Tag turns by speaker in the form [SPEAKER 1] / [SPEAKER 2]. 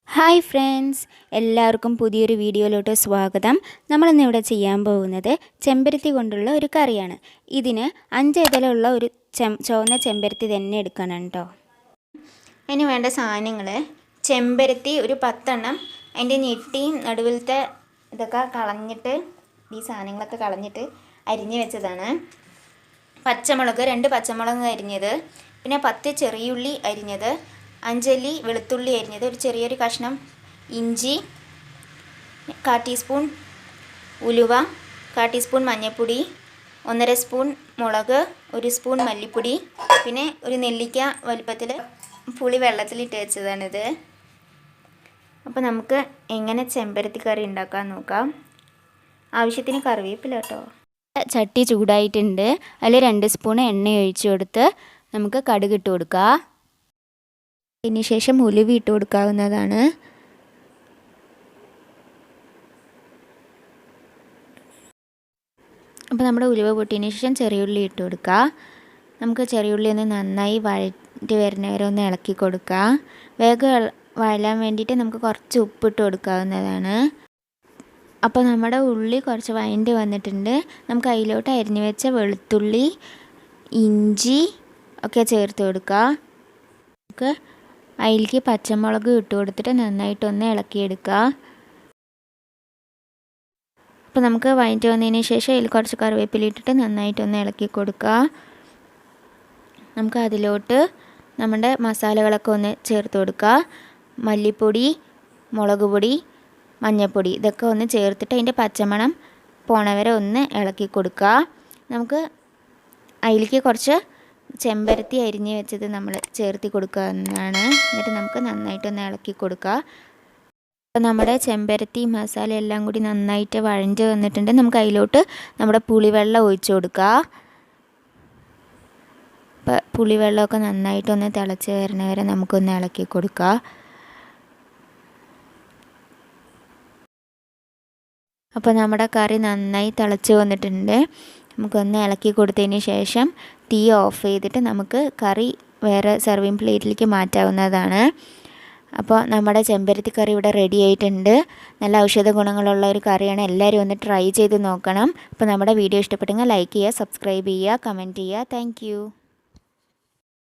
[SPEAKER 1] Hi friends, എല്ലാവർക്കും പുതിയൊരു വീഡിയോയിലോട്ട് സ്വാഗതം. നമ്മളിന്നിവിടെ ചെയ്യാൻ പോകുന്നത് ചെമ്പരത്തി കൊണ്ടുള്ള ഒരു കറിയാണ്. ഇതിന് 5 ഇതളുള്ള ഒരു ചുവന്ന ചെമ്പരത്തി തന്നെ എടുക്കണം കേട്ടോ. അതിന് വേണ്ട സാധനങ്ങൾ: ചെമ്പരത്തി ഒരു 10 എണ്ണം, അതിൻ്റെ ഞെട്ടിയും നടുവിലത്തെ ഇതൊക്കെ കളഞ്ഞിട്ട്, ഈ സാധനങ്ങളൊക്കെ കളഞ്ഞിട്ട് അരിഞ്ഞ് വെച്ചതാണ്. പച്ചമുളക് 2 പച്ചമുളക് അരിഞ്ഞത്, പിന്നെ 10 ചെറിയുള്ളി അരിഞ്ഞത്, 5 അല്ലി വെളുത്തുള്ളി അരിഞ്ഞത്, ഒരു ചെറിയൊരു കഷ്ണം ഇഞ്ചി, 1/4 ടീസ്പൂൺ ഉലുവ, 1/4 ടീസ്പൂൺ മഞ്ഞൾപ്പൊടി, 1.5 സ്പൂൺ മുളക്, 1 സ്പൂൺ മല്ലിപ്പൊടി, പിന്നെ ഒരു നെല്ലിക്ക വലുപ്പത്തിൽ പുളി വെള്ളത്തിലിട്ട് വെച്ചതാണിത്. അപ്പോൾ നമുക്ക് എങ്ങനെ ചെമ്പരത്തി കറി ഉണ്ടാക്കാൻ നോക്കാം. ആവശ്യത്തിന് കറിവേപ്പില കേട്ടോ. ചട്ടി ചൂടായിട്ടുണ്ട്. അതിൽ 2 സ്പൂൺ എണ്ണ ഒഴിച്ചു കൊടുത്ത് നമുക്ക് കടുക് ഇട്ട് കൊടുക്കുക. അതിന് ശേഷം ഉലുവ ഇട്ട് കൊടുക്കാവുന്നതാണ്. അപ്പോൾ നമ്മുടെ ഉലുവ പൊട്ടിയതിന് ശേഷം ചെറിയുള്ളി ഇട്ട് കൊടുക്കുക. നമുക്ക് ചെറിയുള്ളി ഒന്ന് നന്നായി വഴറ്റി വരുന്ന വരെ ഒന്ന് ഇളക്കി കൊടുക്കുക. വേഗം വഴലാൻ വേണ്ടിയിട്ട് നമുക്ക് കുറച്ച് ഉപ്പിട്ട് കൊടുക്കാവുന്നതാണ്. അപ്പോൾ നമ്മുടെ ഉള്ളി കുറച്ച് വഴണ്ടി വന്നിട്ടുണ്ട്. നമുക്ക് അതിലോട്ട് അരിഞ്ഞു വെച്ച വെളുത്തുള്ളി, ഇഞ്ചി ഒക്കെ ചേർത്ത് കൊടുക്കുക. നമുക്ക് അതിലേക്ക് പച്ചമുളക് ഇട്ട് കൊടുത്തിട്ട് നന്നായിട്ടൊന്ന് ഇളക്കിയെടുക്കുക. അപ്പോൾ നമുക്ക് വഴറ്റി വന്നതിന് ശേഷം അതിൽ കുറച്ച് കറിവേപ്പില ഇട്ടിട്ട് നന്നായിട്ടൊന്ന് ഇളക്കി കൊടുക്കുക. നമുക്ക് അതിലോട്ട് നമ്മുടെ മസാലകളൊക്കെ ഒന്ന് ചേർത്ത് കൊടുക്കുക. മല്ലിപ്പൊടി, മുളക് പൊടി, മഞ്ഞൾപ്പൊടി ഇതൊക്കെ ഒന്ന് ചേർത്തിട്ട് അതിൻ്റെ പച്ചമണം പോണവരെ ഒന്ന് ഇളക്കി കൊടുക്കുക. നമുക്ക് അതിലേക്ക് കുറച്ച് ചെമ്പരത്തി അരിഞ്ഞ് വെച്ചത് നമ്മൾ ചേർത്തി കൊടുക്കാവുന്നതാണ്. എന്നിട്ട് നമുക്ക് നന്നായിട്ടൊന്ന് ഇളക്കി കൊടുക്കുക. അപ്പോൾ നമ്മുടെ ചെമ്പരത്തി മസാല എല്ലാം കൂടി നന്നായിട്ട് വഴഞ്ഞ് വന്നിട്ടുണ്ട്. നമുക്ക് അതിലോട്ട് നമ്മുടെ പുളിവെള്ളം ഒഴിച്ചു കൊടുക്കുക. അപ്പോൾ പുളിവെള്ളമൊക്കെ നന്നായിട്ടൊന്ന് തിളച്ച് വരുന്ന വരെ നമുക്കൊന്ന് ഇളക്കി കൊടുക്കുക. അപ്പോൾ നമ്മുടെ കറി നന്നായി തിളച്ച് വന്നിട്ടുണ്ട്. നമുക്കൊന്ന് ഇളക്കി കൊടുത്തതിന് ശേഷം തീ ഓഫ് ചെയ്തിട്ട് നമുക്ക് കറി വേറെ സെർവിങ് പ്ലേറ്റിലേക്ക് മാറ്റാവുന്നതാണ്. അപ്പോൾ നമ്മുടെ ചെമ്പരത്തി കറി ഇവിടെ റെഡി ആയിട്ടുണ്ട്. നല്ല ഔഷധ ഗുണങ്ങളുള്ള ഒരു കറിയാണ്. എല്ലാവരും ഒന്ന് ട്രൈ ചെയ്ത് നോക്കണം. അപ്പോൾ നമ്മുടെ വീഡിയോ ഇഷ്ടപ്പെട്ടെങ്കിൽ ലൈക്ക് ചെയ്യുക, സബ്സ്ക്രൈബ് ചെയ്യുക, കമൻറ്റ് ചെയ്യുക. താങ്ക്